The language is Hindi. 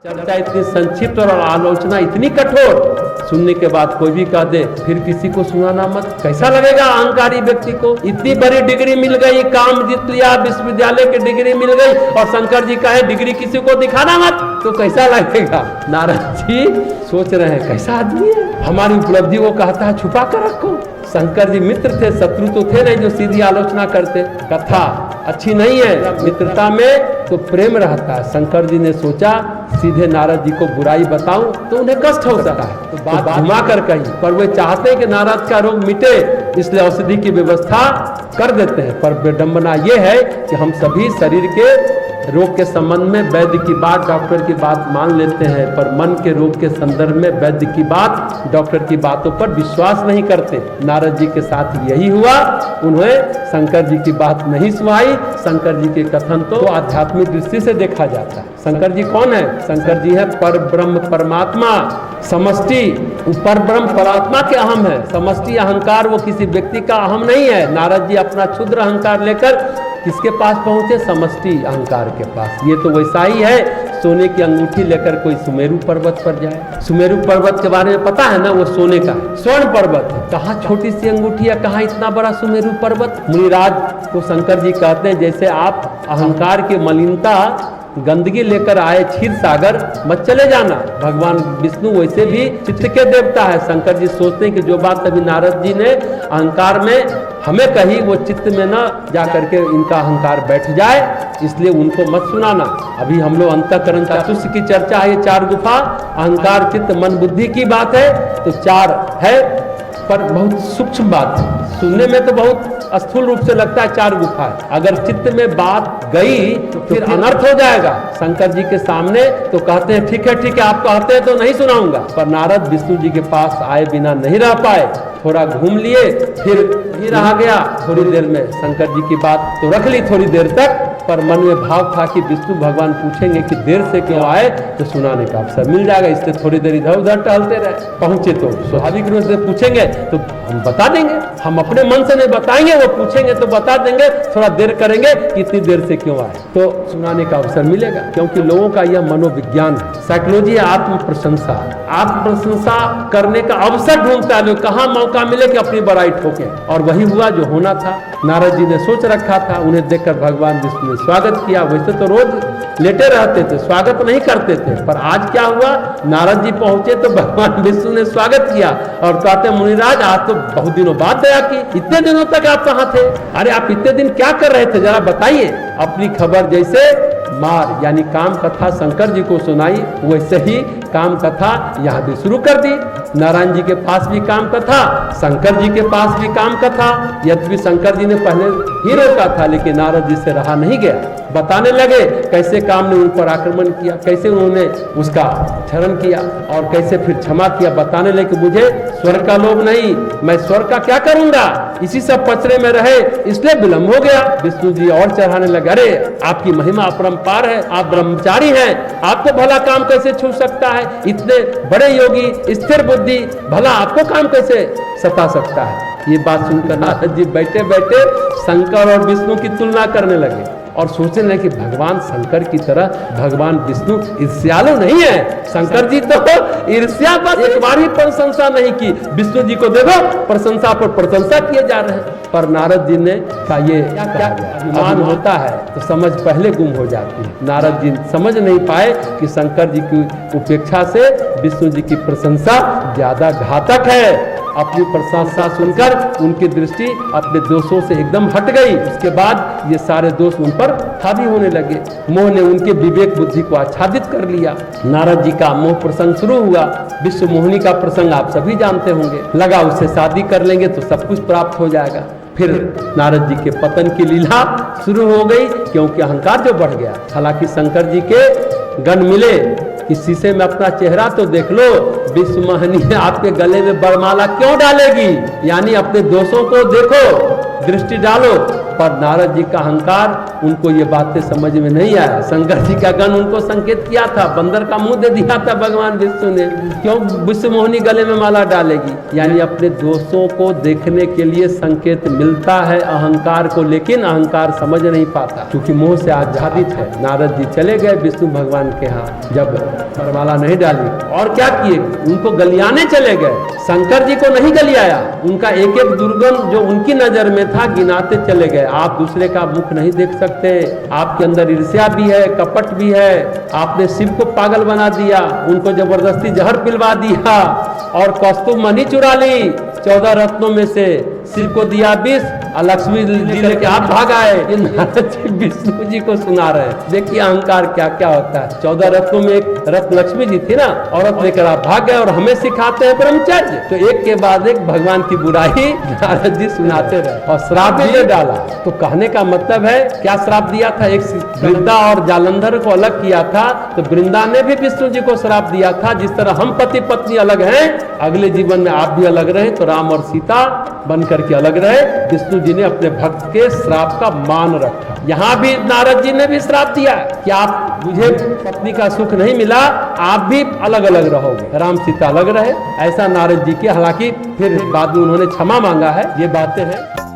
चर्चा इतनी संक्षिप्त और आलोचना इतनी कठोर, सुनने के बाद कोई भी कह दे फिर किसी को सुनाना मत। कैसा लगेगा अहंकारी व्यक्ति को? इतनी बड़ी डिग्री मिल गई, काम जीत लिया, विश्वविद्यालय की डिग्री मिल गई, और शंकर जी कहे डिग्री किसी को दिखाना मत, तो कैसा लगेगा? नारद जी सोच रहे हैं कैसा आदमी है, हमारी उपलब्धि को कहता है छुपा कर रखो। शंकर जी मित्र थे, शत्रु तो थे नहीं जो सीधी आलोचना करते। कथा अच्छी नहीं है, मित्रता में तो प्रेम रहता है। शंकर जी ने सोचा सीधे नारद जी को बुराई बताऊं तो उन्हें कष्ट हो सकता है, तो बात घुमा कर कही, पर वे चाहते हैं कि नारद का रोग मिटे, इसलिए औषधि की व्यवस्था कर देते हैं। पर विडंबना ये है कि हम सभी शरीर के रोग के संबंध में वैद्य की बात, डॉक्टर की बात मान लेते हैं, पर मन के रोग के संदर्भ में वैद्य की बात, डॉक्टर की बातों पर विश्वास नहीं करते। नारद जी के साथ यही हुआ, उन्हें शंकर जी की बात नहीं सुनाई। शंकर जी के कथन तो आध्यात्मिक दृष्टि से देखा जाता है। शंकर जी कौन है? शंकर जी है पर ब्रह्म परमात्मा, समष्टि पर ब्रह्म परमात्मा के अहम है। समष्टि अहंकार वो किसी व्यक्ति का अहम नहीं है। नारद जी अपना क्षुद्र अहंकार लेकर किसके पास पहुंचे? समष्टि अहंकार के पास। ये तो वैसा ही है, सोने की अंगूठी लेकर कोई सुमेरु पर्वत पर जाए। सुमेरु पर्वत के बारे में पता है ना, वो सोने का स्वर्ण पर्वत है। कहाँ छोटी सी अंगूठी है, कहाँ इतना बड़ा सुमेरु पर्वत। मुनिराज को शंकर जी कहते हैं जैसे आप अहंकार की मलिनता गंदगी लेकर आए क्षीर सागर, मत चले जाना। भगवान विष्णु वैसे भी चित्त के देवता है। शंकर जी सोचते हैं कि जो बात अभी नारद जी ने अहंकार में हमें कही, वो चित्त में न जा करके इनका अहंकार बैठ जाए, इसलिए उनको मत सुनाना। अभी हम लोग अंतःकरण चतुष्ट की चर्चा है, ये 4 गुफा, अहंकार चित्त मन बुद्धि की बात है, तो 4 है, पर बहुत सूक्ष्म बात है। सुनने में तो बहुत स्थूल रूप से लगता है 4 गुफा है, अगर चित्त में बात गई तो फिर अनर्थ हो जाएगा। शंकर जी के सामने तो कहते हैं ठीक है आप कहते हैं तो नहीं सुनाऊंगा, पर नारद विष्णु जी के पास आए बिना नहीं रह पाए, थोड़ा घूम लिए, फिर नहीं रहा गया। थोड़ी देर में शंकर जी की बात तो रख ली थोड़ी देर तक, पर मन में भाव था कि विष्णु भगवान पूछेंगे कि देर से क्यों आए, तो सुनाने का अवसर मिल जाएगा, इसलिए थोड़ी देर इधर उधर टहलते रहे। पहुंचे तो स्वाभाविक रूप से पूछेंगे तो हम बता देंगे, हम अपने मन से नहीं बताएंगे, वो पूछेंगे तो बता देंगे। थोड़ा देर करेंगे कि इतनी देर से क्यों आए, तो सुनाने का अवसर मिलेगा, क्योंकि लोगों का यह मनोविज्ञान है। साइकोलॉजी है आत्म प्रशंसा, आत्म प्रशंसा करने का अवसर ढूंढता है लोग, कहाँ मौका मिले कि अपनी बड़ाई ठोके, और वही हुआ जो होना था। नारद जी ने सोच रखा था, उन्हें देखकर भगवान विष्णु ने स्वागत किया। वैसे तो रोज लेटे रहते थे, स्वागत नहीं करते थे, पर आज क्या हुआ, नारद जी पहुंचे तो भगवान विष्णु ने स्वागत किया और कहते मुनिराज आज तो बहुत दिनों बाद दया की, इतने दिनों तक आप कहाँ थे? अरे आप इतने दिन क्या कर रहे थे, जरा बताइए। अपनी खबर जैसे मार यानी काम कथा शंकर जी को सुनाई, वैसे ही काम कथा यहाँ भी शुरू कर दी। नारायण जी के पास भी काम कथा, शंकर जी के पास भी काम कथा। यद्यपि शंकर जी ने पहले ही रोका था, लेकिन नारद जी से रहा नहीं गया। बताने लगे कैसे काम ने उन पर आक्रमण किया, कैसे उन्होंने उसका क्षरण किया और कैसे फिर क्षमा किया। बताने लगे मुझे स्वर्ग का लोभ नहीं, मैं स्वर्ग का क्या करूंगा, इसी सब पचड़े में रहे इसलिए विलंब हो गया। विष्णु जी और चढ़ाने लगे, अरे आपकी महिमा अपरंपार है, आप ब्रह्मचारी हैं, आपको भला काम कैसे छू सकता है, इतने बड़े योगी स्थिर बुद्धि, भला आपको काम कैसे सता सकता है। ये बात सुनकर नारद जी बैठे बैठे शंकर और विष्णु की तुलना करने लगे और सोचने लगे कि भगवान शंकर की तरह भगवान विष्णु ईर्ष्यालु नहीं है। शंकर जी तो ईर्ष्या बस एक बार ही प्रशंसा नहीं की, विष्णु जी को देखो प्रशंसा पर प्रशंसा किए जा रहे हैं। पर नारद जी ने कहा ये क्या अभिमान होता है तो समझ पहले गुम हो जाती है। नारद जी समझ नहीं पाए कि शंकर जी की उपेक्षा से विष्णु जी की प्रशंसा ज्यादा घातक है। अपनी प्रशंसा सुनकर उनकी दृष्टि अपने दोषों से एकदम हट गई। उसके बाद ये सारे दोष उन पर हावी होने लगे। मोह ने उनके विवेक बुद्धि को आच्छादित कर लिया। नारद जी का मोह प्रसंग शुरू हुआ। विश्व मोहिनी का प्रसंग आप सभी जानते होंगे। लगा उससे शादी कर लेंगे तो सब कुछ प्राप्त हो जाएगा। फिर नारद जी के पतन की लीला शुरू हो गई, क्योंकि अहंकार जो बढ़ गया। हालांकि शंकर जी के गण मिले कि शीशे में अपना चेहरा तो देख लो, विश्व मोहिनी आपके गले में बरमाला क्यों डालेगी, यानी अपने दोषों को देखो, दृष्टि डालो। पर नारद जी का अहंकार, उनको ये बातें समझ में नहीं आया। शंकर जी का गण उनको संकेत किया था, बंदर का मुंह दे दिया था भगवान विष्णु ने, क्यों विष्णु मोहिनी गले में माला डालेगी। यानी अपने दोषों को देखने के लिए संकेत मिलता है अहंकार को, लेकिन अहंकार समझ नहीं पाता क्योंकि मोह से आच्छादित है। नारद जी चले गए विष्णु भगवान के यहाँ, जब वरमाला नहीं डाली और क्या किए, उनको गलियाने चले गए। शंकर जी को नहीं गलियाया, उनका एक एक दुर्गुण जो उनकी नजर में था गिनाते चले गए। आप दूसरे का मुख नहीं देख सकते, आपके अंदर ईर्ष्या भी है, कपट भी है, आपने शिव को पागल बना दिया, उनको जबरदस्ती जहर पिलवा दिया और कौस्तुभ मणि चुरा ली 14 रत्नों में से, शिव को दिया विष और लक्ष्मी जी लेके आप भाग आए। ये नारद जी विष्णु जी को सुना रहे हैं। देखिए अहंकार क्या क्या होता है। 14 रत्नों में एक रत्न लक्ष्मी जी थी ना, औरत लेकर आप भाग गए और हमें सिखाते हैं ब्रह्मचर्य। तो एक के बाद एक भगवान की बुराई नारद जी सुनाते रहे और श्राप भी डाला। तो कहने का मतलब है क्या श्राप दिया था, एक वृंदा और जालंधर को अलग किया था, तो वृंदा ने भी विष्णु जी को श्राप दिया था, जिस तरह हम पति पत्नी अलग हैं, अगले जीवन में आप भी अलग रहे तो राम और सीता बन करके अलग रहे। विष्णु जी ने अपने भक्त के श्राप का मान रखा। यहाँ भी नारद जी ने भी श्राप दिया कि आप, मुझे पत्नी का सुख नहीं मिला, आप भी अलग अलग रहोगे, राम सीता अलग रहे। ऐसा नारद जी के, हालांकि फिर बाद में उन्होंने क्षमा मांगा है, ये बातें हैं।